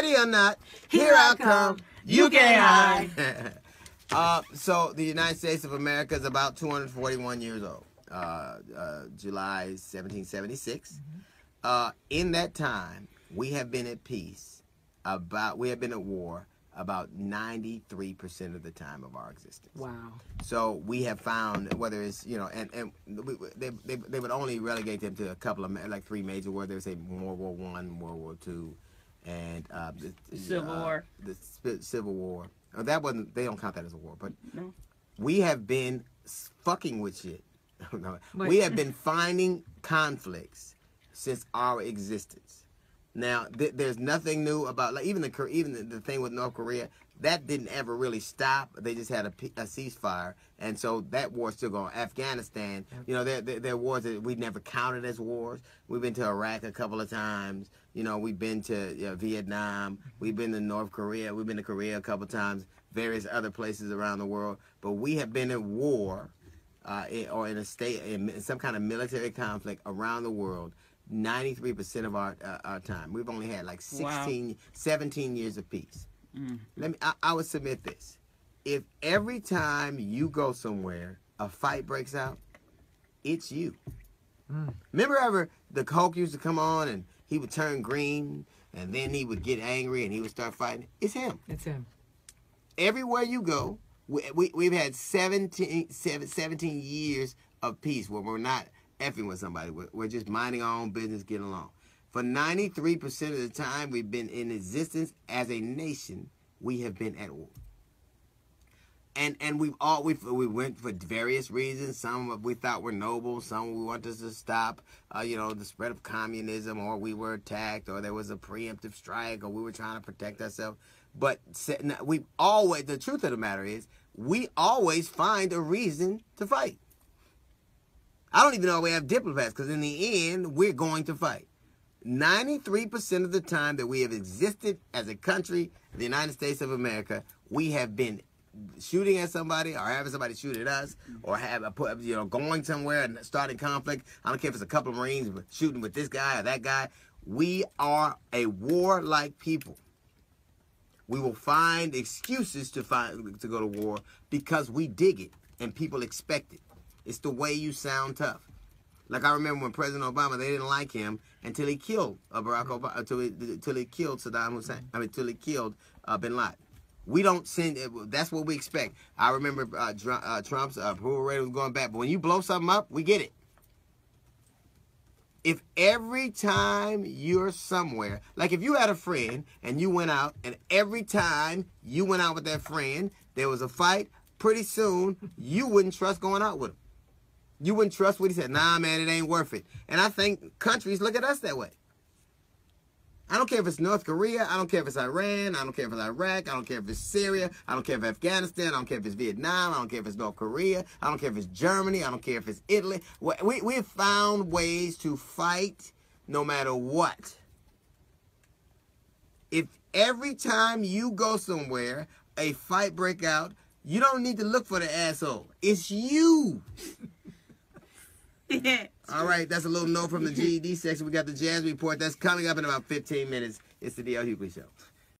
Ready or not, here I come. You can't hide. So the United States of America is about 241 years old. July 1776. In that time, we have been at peace. We have been at war about 93% of the time of our existence. Wow. So we have found, whether it's, they would only relegate them to a couple of, like 3 major wars. They would say World War I, World War II, and the Civil War. The Civil War. That wasn't, they don't count that as a war, but no. We have been fucking with shit. We have been finding conflicts since our existence. Now, there's nothing new about, like, even the thing with North Korea, that didn't ever really stop. They just had a ceasefire, and so that war's still going. Afghanistan, there are wars that we never counted as wars. We've been to Iraq a couple of times. We've been to Vietnam. We've been to North Korea. We've been to Korea a couple of times. Various other places around the world, but we have been at war, or in some kind of military conflict around the world. 93% of our time. We've only had like 17 years of peace. I would submit this. If every time you go somewhere, a fight breaks out, it's you. Remember ever the Hulk used to come on and he would turn green and then he would get angry and he would start fighting? It's him. It's him. Everywhere you go, we've had 17 years of peace where we're not effing with somebody. We're just minding our own business, getting along. For 93% of the time we've been in existence as a nation, we have been at war. And we went for various reasons. Some we thought were noble. Some we wanted us to stop, the spread of communism, or we were attacked, or there was a preemptive strike, or we were trying to protect ourselves. But the truth of the matter is, we always find a reason to fight. I don't even know if we have diplomats, because in the end, we're going to fight. 93% of the time that we have existed as a country, the United States of America, we have been shooting at somebody, or having somebody shoot at us, or going somewhere and starting conflict. I don't care if it's a couple of Marines shooting with this guy or that guy. We are a warlike people. We will find excuses to go to war because we dig it and people expect it. It's the way you sound tough. Like I remember when President Obama, they didn't like him until he killed Barack Obama, until he killed Saddam Hussein. Until he killed Bin Laden. We don't send. That's what we expect. I remember Trump's approval rating was going back, but when you blow something up, we get it. If every time you're somewhere, like if you had a friend and you went out, and every time you went out with that friend, there was a fight, pretty soon you wouldn't trust going out with him. You wouldn't trust what he said. Nah, man, it ain't worth it. And I think countries look at us that way. I don't care if it's North Korea. I don't care if it's Iran. I don't care if it's Iraq. I don't care if it's Syria. I don't care if it's Afghanistan. I don't care if it's Vietnam. I don't care if it's North Korea. I don't care if it's Germany. I don't care if it's Italy. We've found ways to fight no matter what. If every time you go somewhere, a fight break out, you don't need to look for the asshole. It's you. All right, that's a little note from the GED section. We got the Jazz Report. That's coming up in about 15 minutes. It's the D.L. Hughley Show.